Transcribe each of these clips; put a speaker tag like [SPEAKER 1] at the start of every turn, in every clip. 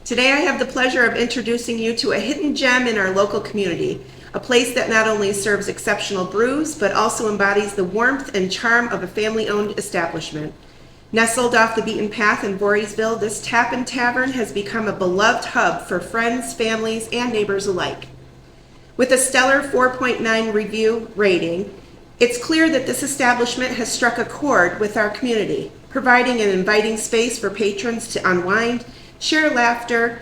[SPEAKER 1] Today I have the pleasure of introducing you to a hidden gem in our local community, a place that not only serves exceptional brews, but also embodies the warmth and charm of a family-owned establishment. Nestled off the beaten path in Voorheesville, this Tap and Tavern has become a beloved hub for friends, families, and neighbors alike. With a stellar 4.9 review rating, it's clear that this establishment has struck a chord with our community, providing an inviting space for patrons to unwind, share laughter,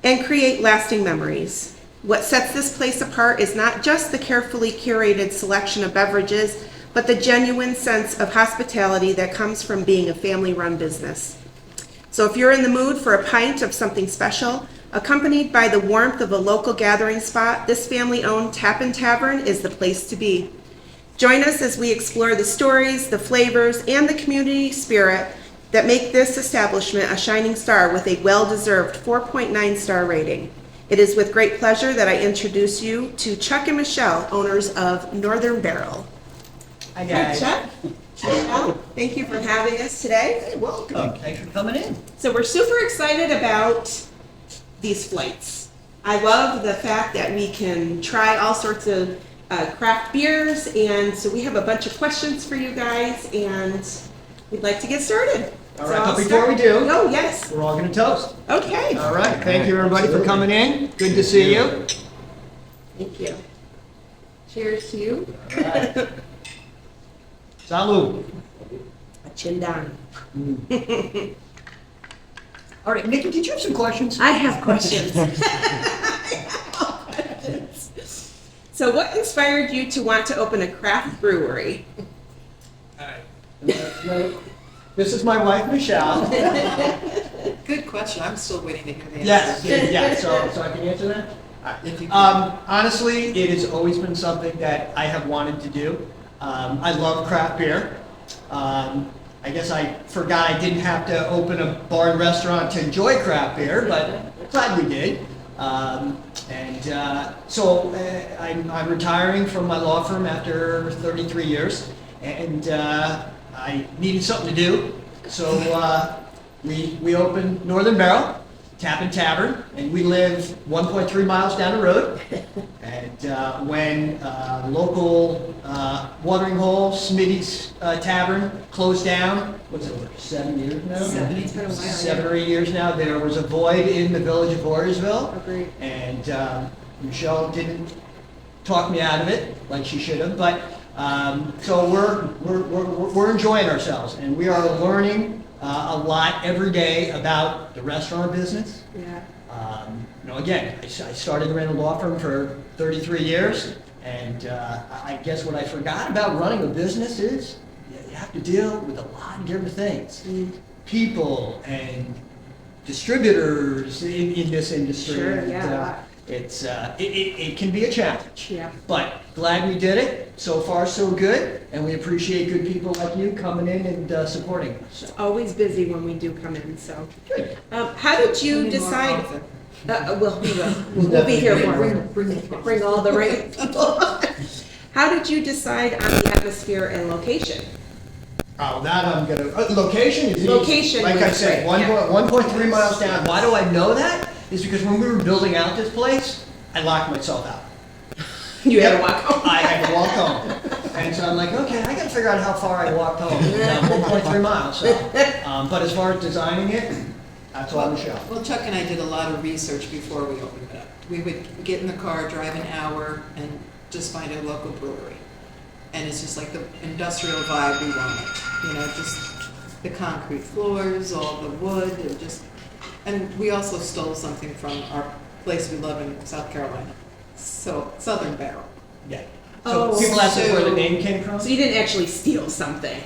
[SPEAKER 1] and create lasting memories. What sets this place apart is not just the carefully curated selection of beverages, but the genuine sense of hospitality that comes from being a family-run business. So if you're in the mood for a pint of something special, accompanied by the warmth of a local gathering spot, this family-owned Tap and Tavern is the place to be. Join us as we explore the stories, the flavors, and the community spirit that make this establishment a shining star with a well-deserved 4.9 star rating. It is with great pleasure that I introduce you to Chuck and Michelle, owners of Northern Barrell.
[SPEAKER 2] Hi guys.
[SPEAKER 1] Chuck. Michelle, thank you for having us today.
[SPEAKER 2] Hey, welcome. Thanks for coming in.
[SPEAKER 1] So we're super excited about these flights. I love the fact that we can try all sorts of craft beers, and so we have a bunch of questions for you guys, and we'd like to get started.
[SPEAKER 2] All
[SPEAKER 1] So
[SPEAKER 2] right,
[SPEAKER 1] I'll
[SPEAKER 2] but before
[SPEAKER 1] start.
[SPEAKER 2] we do,
[SPEAKER 1] Oh, yes.
[SPEAKER 2] we're all going to toast.
[SPEAKER 1] Okay.
[SPEAKER 2] All right. Thank you everybody for coming in. Good to see you.
[SPEAKER 1] Thank you. Cheers to you.
[SPEAKER 2] All right. Salud.
[SPEAKER 1] A chin down.
[SPEAKER 2] All right, Nikki, did you have some questions?
[SPEAKER 1] I have questions. So what inspired you to want to open a craft brewery?
[SPEAKER 2] This is my wife, Michelle.
[SPEAKER 3] Good question. I'm still waiting to hear the
[SPEAKER 2] Yes,
[SPEAKER 3] answer.
[SPEAKER 2] yeah, so I can answer that?
[SPEAKER 3] If you
[SPEAKER 2] Honestly, it has always been something that I have wanted to do. I love craft beer. I guess I forgot I didn't have to open a bar and restaurant to enjoy craft beer, but glad we did. So I'm retiring from my law firm after 33 years, and I needed something to do. So we opened Northern Barrell Tap and Tavern, and we live 1.3 miles down the road. And when local watering hole, Smitty's Tavern, closed down, what's it, over 7 years now?
[SPEAKER 1] It's been a while.
[SPEAKER 2] 7 or 8 years now. There was a void in the village of Voorheesville.
[SPEAKER 1] Agreed.
[SPEAKER 2] And Michelle didn't talk me out of it like she should have, but so we're enjoying ourselves, and we are learning a lot every day about the restaurant business.
[SPEAKER 1] Yeah.
[SPEAKER 2] Again, I started in a law firm for 33 years, and I guess what I forgot about running a business is you have to deal with a lot of different things. People and distributors in this industry.
[SPEAKER 1] Sure,
[SPEAKER 2] and,
[SPEAKER 1] yeah.
[SPEAKER 2] It can be a challenge.
[SPEAKER 1] Yeah.
[SPEAKER 2] But glad we did it. So far, so good. And we appreciate good people like you coming in and supporting us.
[SPEAKER 1] Always busy when we do come in, so.
[SPEAKER 2] Good.
[SPEAKER 1] How did you
[SPEAKER 3] Need more
[SPEAKER 1] decide?
[SPEAKER 3] often.
[SPEAKER 1] We'll be here more. Bring all the right people. How did you decide on the atmosphere and location?
[SPEAKER 2] Oh, that I'm gonna, location is easy.
[SPEAKER 1] Location
[SPEAKER 2] Like I
[SPEAKER 1] was
[SPEAKER 2] said,
[SPEAKER 1] great, yeah.
[SPEAKER 2] 1.3 miles down. Why do I know that? Is because when we were building out this place, I locked myself out.
[SPEAKER 1] You had to
[SPEAKER 2] Yep.
[SPEAKER 1] walk home.
[SPEAKER 2] I had to walk home. And so I'm like, okay, I gotta figure out how far I walked home. 1.3 miles, so. But as far as designing it, that's all Michelle.
[SPEAKER 3] Well, Chuck and I did a lot of research before we opened it up. We would get in the car, drive an hour, and just find a local brewery. And it's just like the industrial vibe we wanted. Just the concrete floors, all the wood, and we also stole something from our place we love in South Carolina. So, Southern Barrell.
[SPEAKER 2] Yeah. So
[SPEAKER 1] Oh,
[SPEAKER 2] people ask us where the
[SPEAKER 3] so-
[SPEAKER 2] name came from.
[SPEAKER 1] So you didn't actually steal something?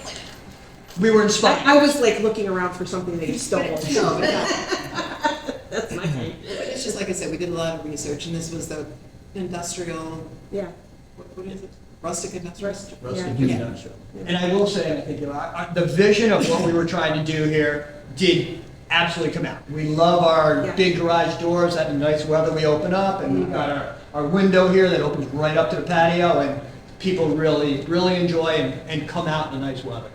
[SPEAKER 2] We were inspired.
[SPEAKER 1] I was like looking around for something that you stole.
[SPEAKER 3] No, but no.
[SPEAKER 1] That's my thing.
[SPEAKER 3] But it's just like I said, we did a lot of research, and this was the industrial,
[SPEAKER 1] Yeah.
[SPEAKER 3] what is it? Rustic industrial?
[SPEAKER 2] Rustic
[SPEAKER 1] Yeah.
[SPEAKER 2] industrial. And I will say, I think the vision of what we were trying to do here did absolutely come out. We love our
[SPEAKER 1] Yeah.
[SPEAKER 2] big garage doors, that nice weather we open up, and we've got our window here that opens right up to the patio, and people really, really enjoy and come out in the nice weather.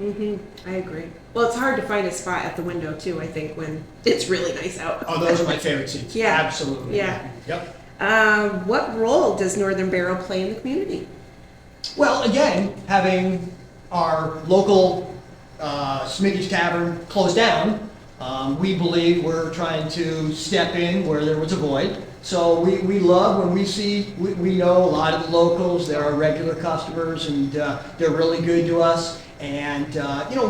[SPEAKER 1] I agree. Well, it's hard to find a spot at the window too, I think, when it's really nice out.
[SPEAKER 2] Oh, those are my favorite seats.
[SPEAKER 1] Yeah.
[SPEAKER 2] Absolutely.
[SPEAKER 1] Yeah.
[SPEAKER 2] Yep.
[SPEAKER 1] What role does Northern Barrel play in the community?
[SPEAKER 2] Well, again, having our local Smitty's Tavern closed down, we believe we're trying to step in where there was a void. So we love when we see, we know a lot of the locals, they're our regular customers, and they're really good to us. And,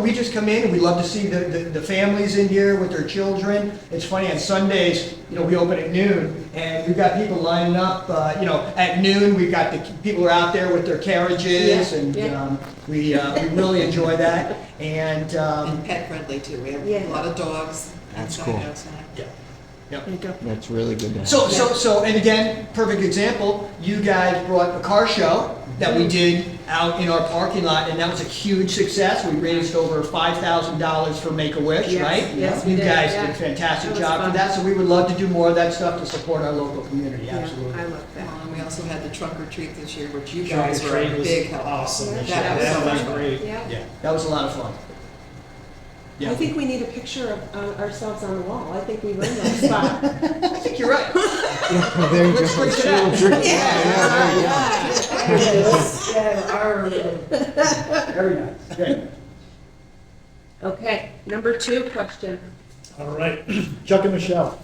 [SPEAKER 2] we just come in and we love to see the families in here with their children. It's funny, on Sundays, we open at noon, and we've got people lining up, at noon, we've got the people who are out there with their carriages, we really enjoy that. And
[SPEAKER 3] pet friendly too, we have
[SPEAKER 1] Yeah.
[SPEAKER 3] a lot of dogs.
[SPEAKER 4] That's
[SPEAKER 3] inside,
[SPEAKER 4] cool.
[SPEAKER 3] outside.
[SPEAKER 2] Yep.
[SPEAKER 1] There you go.
[SPEAKER 4] That's really good to have.
[SPEAKER 2] So, and again, perfect example, you guys brought a car show that we did out in our parking lot, and that was a huge success. We raised over $5,000 for Make-A-Wish,
[SPEAKER 1] Yes,
[SPEAKER 2] right?
[SPEAKER 1] yes, we
[SPEAKER 2] You
[SPEAKER 1] did,
[SPEAKER 2] guys
[SPEAKER 1] yeah.
[SPEAKER 2] did a fantastic
[SPEAKER 1] That was
[SPEAKER 2] job for
[SPEAKER 1] fun.
[SPEAKER 2] that, so we would love to do more of that stuff to support our local community,
[SPEAKER 1] Yeah,
[SPEAKER 2] absolutely.
[SPEAKER 1] I love that.
[SPEAKER 3] And we also had the trunk or treat this year, which you
[SPEAKER 5] Trunk or
[SPEAKER 3] guys were a
[SPEAKER 5] treat was
[SPEAKER 3] big help.
[SPEAKER 5] awesome this
[SPEAKER 3] That
[SPEAKER 5] year.
[SPEAKER 3] was so
[SPEAKER 5] That was
[SPEAKER 3] much fun.
[SPEAKER 5] great.
[SPEAKER 1] Yeah.
[SPEAKER 2] Yeah, that was a lot of fun. Yeah.
[SPEAKER 1] I think we need a picture of ourselves on the wall. I think we earned that spot.
[SPEAKER 2] I think you're right.
[SPEAKER 4] There you
[SPEAKER 2] Let's
[SPEAKER 4] go.
[SPEAKER 2] break it out. Very nice, great.
[SPEAKER 1] Okay, number 2 question.
[SPEAKER 5] All right, Chuck and Michelle.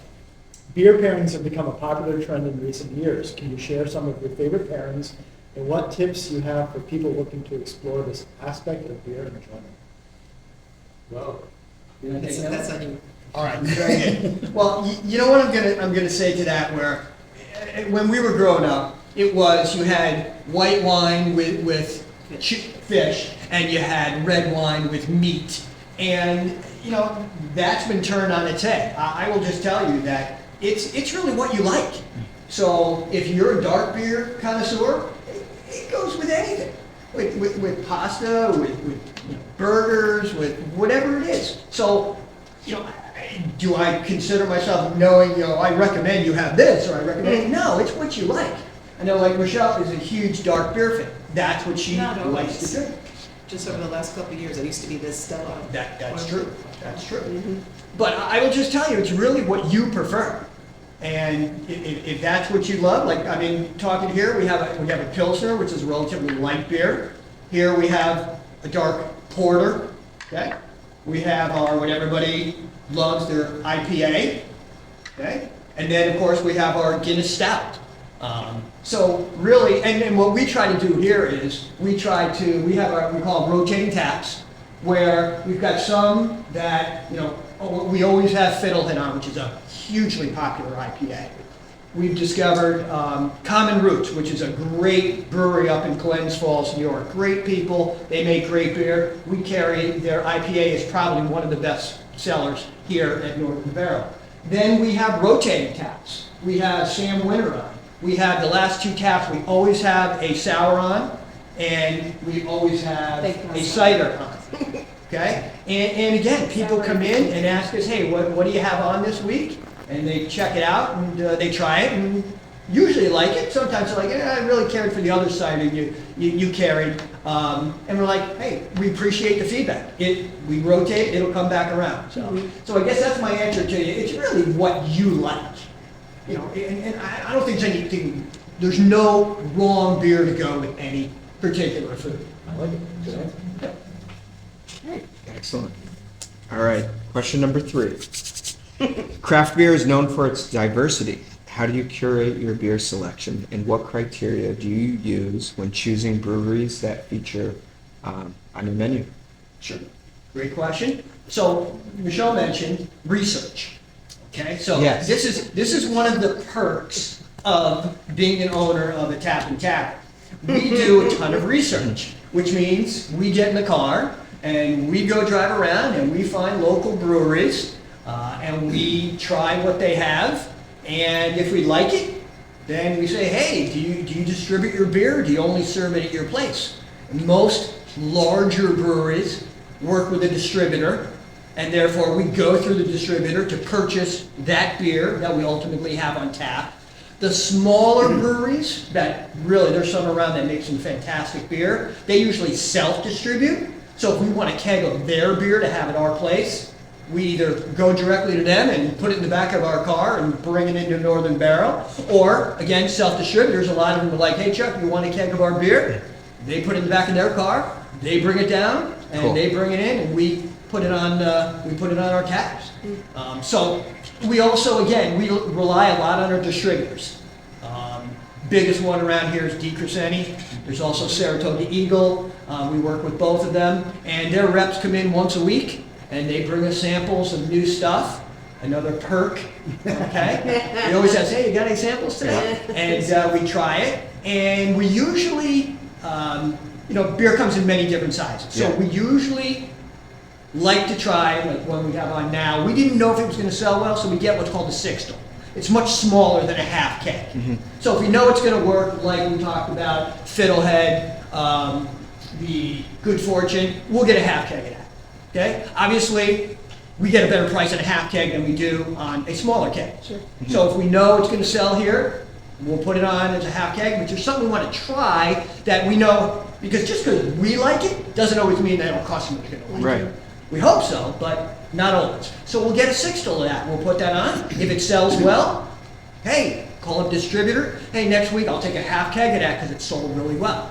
[SPEAKER 5] Beer pairings have become a popular trend in recent years. Can you share some of your favorite pairings and what tips you have for people looking to explore this aspect of beer enjoyment?
[SPEAKER 2] Whoa. You wanna take that?
[SPEAKER 3] That's on you.
[SPEAKER 2] All right, very good. Well, you know what I'm gonna say to that, where when we were growing up, it was you had white wine with fish, and you had red wine with meat, and that's been turned on its head. I will just tell you that it's really what you like. So if you're a dark beer connoisseur, it goes with anything, with pasta, with burgers, with whatever it is. So, do I consider myself knowing, I recommend you have this, or I recommend, no, it's what you like. I know, like, Michelle is a huge dark beer fan. That's what she
[SPEAKER 3] Not
[SPEAKER 2] likes
[SPEAKER 3] always.
[SPEAKER 2] to drink.
[SPEAKER 3] Just over the last couple of years, I used to be this Stella.
[SPEAKER 2] That's true, that's true. But I will just tell you, it's really what you prefer. And if that's what you love, talking here, we have a Pilsner, which is a relatively light beer. Here we have a dark porter, okay? We have what everybody loves, their IPA, okay? And then, of course, we have our Guinness Stout. So really, and what we try to do here is, we call them rotating taps, where we've got some that, we always have Fiddlehead on, which is a hugely popular IPA. We've discovered Common Roots, which is a great brewery up in Glens Falls, New York. Great people, they make great beer. We carry their IPA is probably one of the best sellers here at Northern Barrell. Then we have rotating taps. We have Sam Winter on. We have the last 2 taps, we always have a sour on, and we always have a cider on. Okay? And again, people come in and ask us, hey, what do you have on this week? And they check it out, and they try it, and usually like it. Sometimes they're like, I really cared for the other cider you carried. And we're like, hey, we appreciate the feedback. We rotate, it'll come back around. So I guess that's my answer to you. It's really what you like. And I don't think there's no wrong beer to go with any particular food.
[SPEAKER 5] I like it. Good answer.
[SPEAKER 4] Excellent. All right, question number 3. Craft beer is known for its diversity. How do you curate your beer selection, and what criteria do you use when choosing breweries that feature on your menu?
[SPEAKER 2] Sure. Great question. So Michelle mentioned research. Okay, so
[SPEAKER 4] Yes.
[SPEAKER 2] this is one of the perks of being an owner of a tap and tap. We do a ton of research, which means we get in the car and we go drive around and we find local breweries and we try what they have. And if we like it, then we say, hey, do you distribute your beer? Or do you only serve it at your place? Most larger breweries work with a distributor, and therefore we go through the distributor to purchase that beer that we ultimately have on tap. The smaller breweries that really, there's some around that make some fantastic beer, they usually self-distribute. So if we want a keg of their beer to have at our place, we either go directly to them and put it in the back of our car and bring it into Northern Barrel, or again, self-distributors, a lot of them are like, hey Chuck, you want a keg of our beer? They put it in the back of their car, they bring it down, and
[SPEAKER 4] Cool.
[SPEAKER 2] they bring it in, and we put it on our cabs. So we also, again, we rely a lot on our distributors. Biggest one around here is DeCrescenti. There's also Saratoga Eagle. We work with both of them, and their reps come in once a week, and they bring us samples of new stuff. Another perk, okay? We always ask, hey, you got any samples today? And we try it, and we usually, beer comes in many different sizes. So
[SPEAKER 4] Yeah.
[SPEAKER 2] we usually like to try, like one we have on now. We didn't know if it was going to sell well, so we get what's called a sixtel. It's much smaller than a half keg. So if we know it's going to work, like we talked about, Fiddlehead, the Good Fortune, we'll get a half keg of that. Okay? Obviously, we get a better price on a half keg than we do on a smaller keg. So if we know it's going to sell here, we'll put it on as a half keg, but there's something we want to try that we know, because just because we like it doesn't always mean that our customers are going to like
[SPEAKER 4] Right.
[SPEAKER 2] it. We hope so, but not always. So we'll get a sixtel of that, we'll put that on. If it sells well, hey, call up distributor, hey, next week I'll take a half keg of that because it sold really well.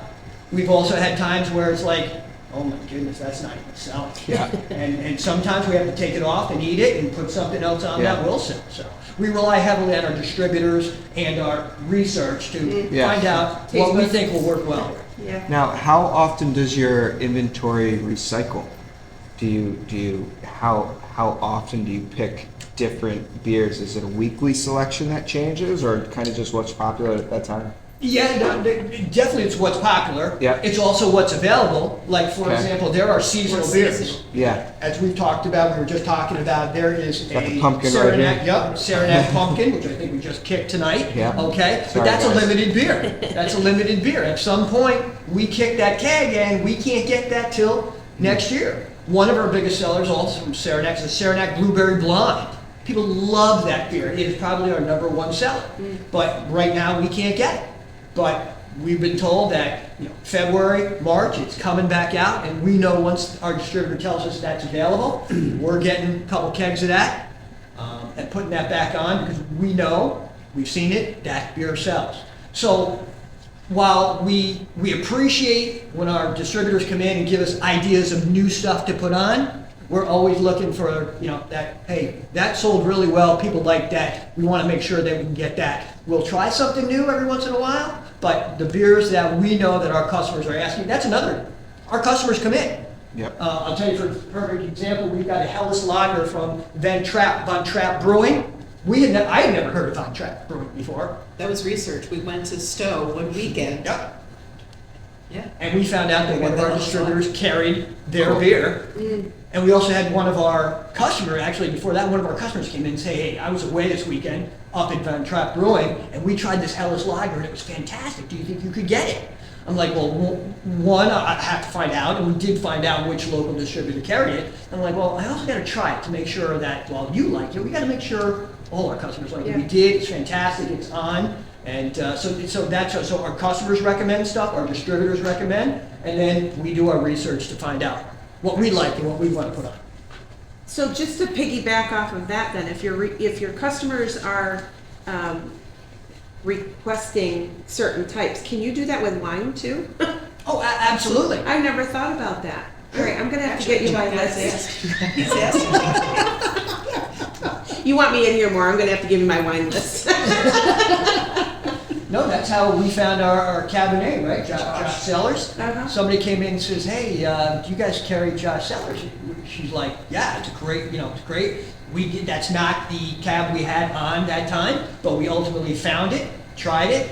[SPEAKER 2] We've also had times where it's like, oh my goodness, that's not even selling.
[SPEAKER 4] Yeah.
[SPEAKER 2] And sometimes we have to take it off and eat it and put something else on
[SPEAKER 4] Yeah.
[SPEAKER 2] that will sell. So we rely heavily on our distributors and our research to
[SPEAKER 4] Yeah.
[SPEAKER 2] find out what we think will work well.
[SPEAKER 1] Yeah.
[SPEAKER 4] Now, how often does your inventory recycle? How often do you pick different beers? Is it a weekly selection that changes, or kind of just what's popular at that time?
[SPEAKER 2] Yeah, no, definitely it's what's popular.
[SPEAKER 4] Yeah.
[SPEAKER 2] It's also what's available. Like, for
[SPEAKER 4] Okay.
[SPEAKER 2] example, there are seasonal
[SPEAKER 3] What's
[SPEAKER 2] beers.
[SPEAKER 3] seasonal?
[SPEAKER 4] Yeah.
[SPEAKER 2] As we've talked about, we were just talking about, there is
[SPEAKER 4] Got the
[SPEAKER 2] a
[SPEAKER 4] pumpkin right
[SPEAKER 2] Saranac,
[SPEAKER 4] here.
[SPEAKER 2] yep, Saranac pumpkin, which I think we just kicked tonight.
[SPEAKER 4] Yeah.
[SPEAKER 2] Okay, but
[SPEAKER 4] Sorry,
[SPEAKER 2] that's a
[SPEAKER 4] guys.
[SPEAKER 2] limited beer. That's a limited beer. At some point, we kick that keg and we can't get that till next year. One of our biggest sellers also from Saranac is the Saranac Blueberry Blonde. People love that beer. It is probably our #1 seller. But right now, we can't get it. But we've been told that, February, March, it's coming back out, and we know once our distributor tells us that's available, we're getting a couple kegs of that, and putting that back on, because we know, we've seen it, that beer sells. So while we appreciate when our distributors come in and give us ideas of new stuff to put on, we're always looking for, that, hey, that sold really well, people like that, we want to make sure that we can get that. We'll try something new every once in a while, but the beers that we know that our customers are asking, that's another, our customers come in.
[SPEAKER 4] Yep.
[SPEAKER 2] I'll tell you for a perfect example, we've got a Helles Lager from Von Trapp Brewing. I had never heard of Von Trapp Brewing before.
[SPEAKER 3] That was research. We went to Stowe one weekend.
[SPEAKER 2] Yep.
[SPEAKER 3] Yeah.
[SPEAKER 2] And we found out that one of our distributors carried their beer. And we also had one of our customers, actually before that, one of our customers came in and say, hey, I was away this weekend up at Von Trapp Brewing, and we tried this Helles Lager, and it was fantastic. Do you think you could get it? I'm like, well, one, I have to find out, and we did find out which local distributor carried it. And I'm like, well, I also got to try it to make sure that, while you like it, we got to make sure all our customers like it. We
[SPEAKER 1] Yeah.
[SPEAKER 2] did, it's fantastic, it's on. And so our customers recommend stuff, our distributors recommend, and then we do our research to find out what we like and what we want to put on.
[SPEAKER 1] So just to piggyback off of that then, if your customers are requesting certain types, can you do that with wine too?
[SPEAKER 2] Oh, absolutely.
[SPEAKER 1] I've never thought about that. All right, I'm gonna have to get you my list.
[SPEAKER 3] He's asking.
[SPEAKER 1] You want me in here more, I'm gonna have to give you my wine list.
[SPEAKER 2] No, that's how we found our Cabernet, right? Josh Sellers.
[SPEAKER 1] Uh-huh.
[SPEAKER 2] Somebody came in and says, hey, do you guys carry Josh Sellers? She's like, yeah, it's great. That's not the cab we had on that time, but we ultimately found it, tried it,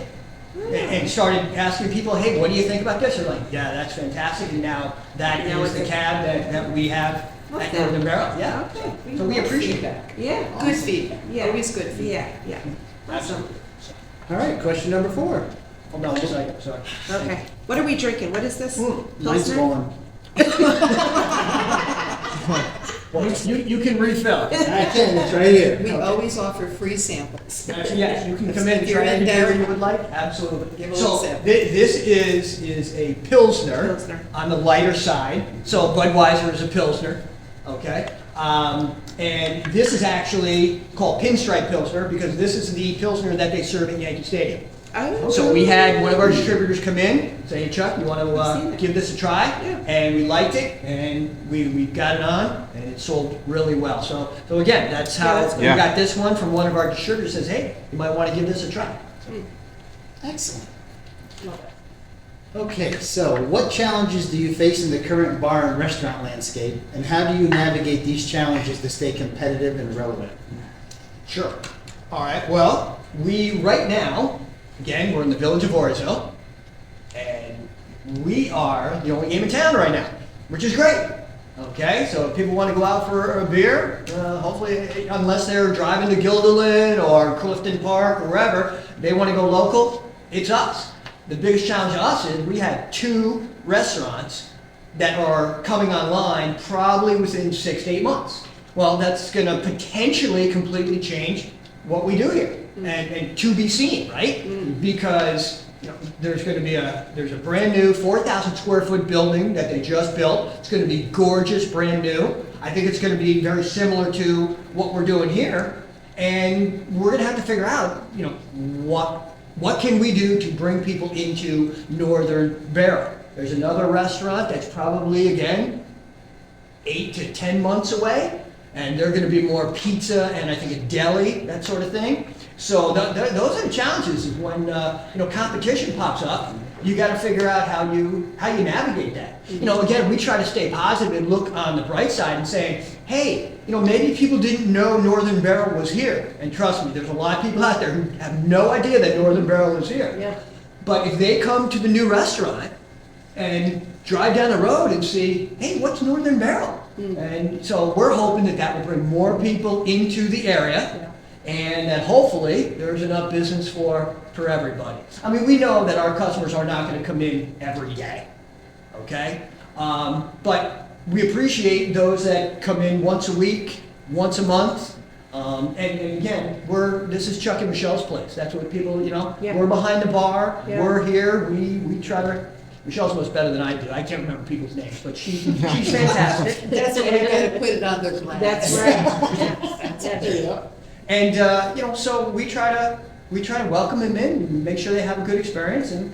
[SPEAKER 2] and started asking people, hey, what do you think about this? They're like, yeah, that's fantastic. And now that
[SPEAKER 1] Now
[SPEAKER 2] is
[SPEAKER 1] it's
[SPEAKER 2] the
[SPEAKER 1] a-
[SPEAKER 2] cab that we have at
[SPEAKER 1] Okay.
[SPEAKER 2] Northern Barrel. Yeah.
[SPEAKER 1] Okay.
[SPEAKER 2] So we appreciate that.
[SPEAKER 1] Yeah.
[SPEAKER 3] Good feedback.
[SPEAKER 1] Yeah.
[SPEAKER 3] Always good feedback.
[SPEAKER 1] Yeah, yeah. Awesome.
[SPEAKER 6] All right, question number 4.
[SPEAKER 2] Hold on a second, sorry.
[SPEAKER 1] Okay. What are we drinking? What is this?
[SPEAKER 6] Mine's
[SPEAKER 1] Pilsner?
[SPEAKER 6] gone.
[SPEAKER 2] Well, you can refill.
[SPEAKER 6] I can, it's right here.
[SPEAKER 3] We always offer free samples.
[SPEAKER 2] Yes, you can come in and
[SPEAKER 3] If you're
[SPEAKER 2] try any
[SPEAKER 3] in
[SPEAKER 2] beer
[SPEAKER 3] town,
[SPEAKER 2] you would like, absolutely.
[SPEAKER 3] give a
[SPEAKER 2] So
[SPEAKER 3] little sample.
[SPEAKER 2] this is a Pilsner
[SPEAKER 1] Pilsner.
[SPEAKER 2] on the lighter side. So Budweiser is a Pilsner, okay? And this is actually called Pinstripe Pilsner because this is the Pilsner that they serve at Yankee Stadium.
[SPEAKER 1] Oh.
[SPEAKER 2] So we had one of our distributors come in, say, hey Chuck, you want
[SPEAKER 1] I've seen
[SPEAKER 2] to
[SPEAKER 1] it.
[SPEAKER 2] give this a try?
[SPEAKER 1] Yeah.
[SPEAKER 2] And we liked it, and we got it on, and it sold really well. So again, that's
[SPEAKER 1] Yeah,
[SPEAKER 2] how
[SPEAKER 1] that's
[SPEAKER 2] we
[SPEAKER 4] good.
[SPEAKER 2] got this one from one of our distributors, says, hey, you might want to give this a try.
[SPEAKER 6] Excellent.
[SPEAKER 1] Love it.
[SPEAKER 6] Okay, so what challenges do you face in the current bar and restaurant landscape, and how do you navigate these challenges to stay competitive and relevant?
[SPEAKER 2] Sure. All right, well, right now, again, we're in the village of Voorheesville, and we are the only game in town right now, which is great. Okay, so if people want to go out for a beer, hopefully, unless they're driving to Guilderland or Clifton Park or wherever, they want to go local, it's us. The biggest challenge to us is we have 2 restaurants that are coming online probably within 6 to 8 months. Well, that's going to potentially completely change what we do here, and to be seen, right? Because there's going to be there's a brand new 4,000 square foot building that they just built. It's going to be gorgeous, brand new. I think it's going to be very similar to what we're doing here, and we're going to have to figure out, what can we do to bring people into Northern Barrell. There's another restaurant that's probably, again, 8 to 10 months away, and they're going to be more pizza and I think a deli, that sort of thing. So those are the challenges is when competition pops up. You got to figure out how you navigate that. Again, we try to stay positive and look on the bright side and say, hey, maybe people didn't know Northern Barrell was here. And trust me, there's a lot of people out there who have no idea that Northern Barrell is here.
[SPEAKER 1] Yeah.
[SPEAKER 2] But if they come to the new restaurant and drive down the road and see, hey, what's Northern Barrell? And so we're hoping that will bring more people into the area, and that hopefully there's enough business for everybody. I mean, we know that our customers are not going to come in every day, okay? But we appreciate those that come in once a week, once a month. And again, this is Chuck and Michelle's place. That's what people,
[SPEAKER 1] Yeah.
[SPEAKER 2] we're behind the bar,
[SPEAKER 1] Yeah.
[SPEAKER 2] we're here, we try to. Michelle's much better than I do. I can't remember people's names, but she's fantastic.
[SPEAKER 3] That's why we gotta put it on their glass.
[SPEAKER 1] That's right. Yeah.
[SPEAKER 2] And so we try to welcome them in and make sure they have a good experience, and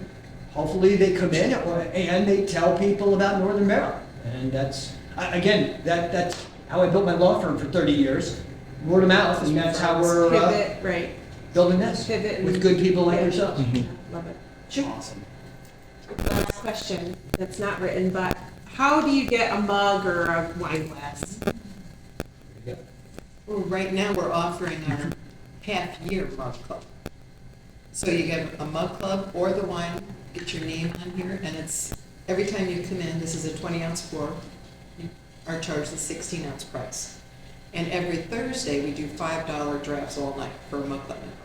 [SPEAKER 2] hopefully they come in and they tell people about Northern Barrell. And that's how I built my law firm for 30 years, word of mouth, and that's how we're
[SPEAKER 1] Pivot, right.
[SPEAKER 2] building this
[SPEAKER 1] Pivot
[SPEAKER 2] with
[SPEAKER 1] and-
[SPEAKER 2] good people like
[SPEAKER 1] Yeah.
[SPEAKER 2] yourselves.
[SPEAKER 1] Love it.
[SPEAKER 6] Awesome.
[SPEAKER 1] Last question that's not written, but how do you get a mug or a wine glass?
[SPEAKER 3] Well, right now, we're offering our half-year mug club. So you get a mug club or the wine, get your name on here, and it's, every time you come in, this is a 20-ounce pour, you are charged the 16-ounce price. And every Thursday, we do $5 drafts all night for a mug club member.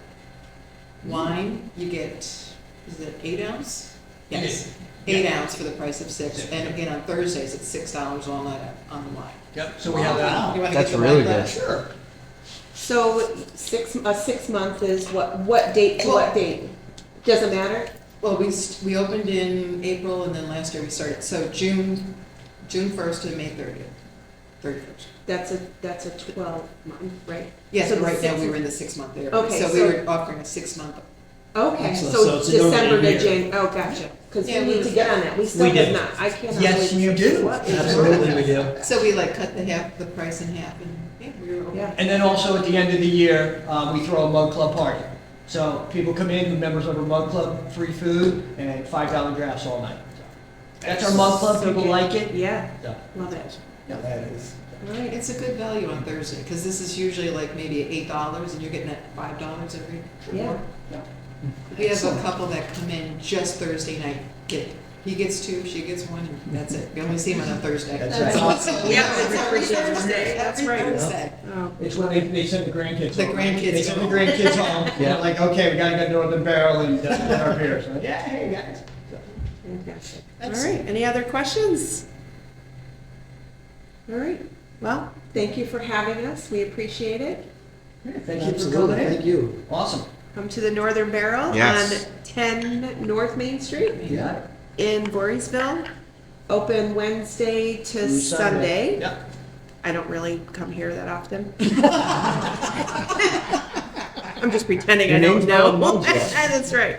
[SPEAKER 3] Wine, you get, is it 8 ounce? Yes, 8 ounce for the price of 6, and again, on Thursdays, it's $6 all night on the wine.
[SPEAKER 2] Yep, so we have that.
[SPEAKER 3] You wanna
[SPEAKER 4] That's
[SPEAKER 3] get the
[SPEAKER 4] really
[SPEAKER 3] wine
[SPEAKER 4] good.
[SPEAKER 3] glass?
[SPEAKER 2] Sure.
[SPEAKER 1] So a 6 month is what date to what date? Doesn't matter?
[SPEAKER 3] Well, we opened in April, and then last year we started, so June 1st to May 31st.
[SPEAKER 1] That's a 12 month, right?
[SPEAKER 3] Yes,
[SPEAKER 1] So
[SPEAKER 3] but
[SPEAKER 1] the
[SPEAKER 3] right now,
[SPEAKER 1] 6
[SPEAKER 3] we were in the 6 month area.
[SPEAKER 1] Okay,
[SPEAKER 3] So we
[SPEAKER 1] so-
[SPEAKER 3] were offering a 6 month.
[SPEAKER 1] Okay,
[SPEAKER 6] Excellent.
[SPEAKER 1] so
[SPEAKER 6] So it's normally
[SPEAKER 1] December
[SPEAKER 6] a
[SPEAKER 1] to
[SPEAKER 6] year.
[SPEAKER 1] Jan, oh, gotcha. Because we
[SPEAKER 3] Yeah,
[SPEAKER 1] need
[SPEAKER 3] we-
[SPEAKER 1] to get on that. We still
[SPEAKER 2] We
[SPEAKER 1] have
[SPEAKER 2] do.
[SPEAKER 1] not. I cannot.
[SPEAKER 2] Yes,
[SPEAKER 1] believe
[SPEAKER 2] you
[SPEAKER 1] it's-
[SPEAKER 2] do.
[SPEAKER 1] what is
[SPEAKER 6] Absolutely, we
[SPEAKER 1] wrong?
[SPEAKER 6] do.
[SPEAKER 3] So we like cut the price in half, and yeah, we were.
[SPEAKER 1] Yeah.
[SPEAKER 2] And then also at the end of the year, we throw a mug club party. So people come in, who members of our mug club, free food and $5 drafts all night. So that's our mug club.
[SPEAKER 1] So
[SPEAKER 2] People
[SPEAKER 1] good.
[SPEAKER 2] like it.
[SPEAKER 1] Yeah,
[SPEAKER 2] So,
[SPEAKER 1] love it.
[SPEAKER 2] yeah.
[SPEAKER 6] That is.
[SPEAKER 1] All right.
[SPEAKER 3] It's a good value on Thursday, because this is usually like maybe $8, and you're getting it $5 every.
[SPEAKER 1] Yeah.
[SPEAKER 3] We have a couple that come in just Thursday night, he gets 2, she gets 1, and that's it. You only see him on a Thursday.
[SPEAKER 2] That's right.
[SPEAKER 3] awesome.
[SPEAKER 1] Yeah, it's every Thursday. That's
[SPEAKER 3] Every
[SPEAKER 1] right.
[SPEAKER 3] Thursday.
[SPEAKER 1] Oh,
[SPEAKER 2] It's when they send the grandkids
[SPEAKER 3] The
[SPEAKER 2] home.
[SPEAKER 3] grandkids
[SPEAKER 2] They send the
[SPEAKER 3] home.
[SPEAKER 2] grandkids home.
[SPEAKER 4] Yeah.
[SPEAKER 2] Yeah. Like, okay, we gotta go to Northern Barrel and get our beers. So, yeah, hey guys. So,
[SPEAKER 1] fantastic. All right, any other questions? All right, well, Thank you for having us. We appreciate it.
[SPEAKER 2] Thank you for
[SPEAKER 6] Absolutely,
[SPEAKER 2] coming in.
[SPEAKER 6] thank you.
[SPEAKER 2] Awesome.
[SPEAKER 1] Come to the Northern Barrel
[SPEAKER 4] Yes.
[SPEAKER 1] on 10 North Main Street
[SPEAKER 2] Yeah.
[SPEAKER 1] in Voorheesville. Open Wednesday to
[SPEAKER 2] Through
[SPEAKER 1] Sunday.
[SPEAKER 2] Yeah.
[SPEAKER 1] I don't really come here that often. I'm just pretending
[SPEAKER 4] Your
[SPEAKER 1] I don't
[SPEAKER 4] name's not
[SPEAKER 1] know.
[SPEAKER 4] on the list.
[SPEAKER 1] That's right.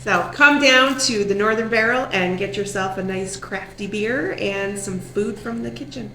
[SPEAKER 1] So come down to the Northern Barrel and get yourself a nice crafty beer and some food from the kitchen.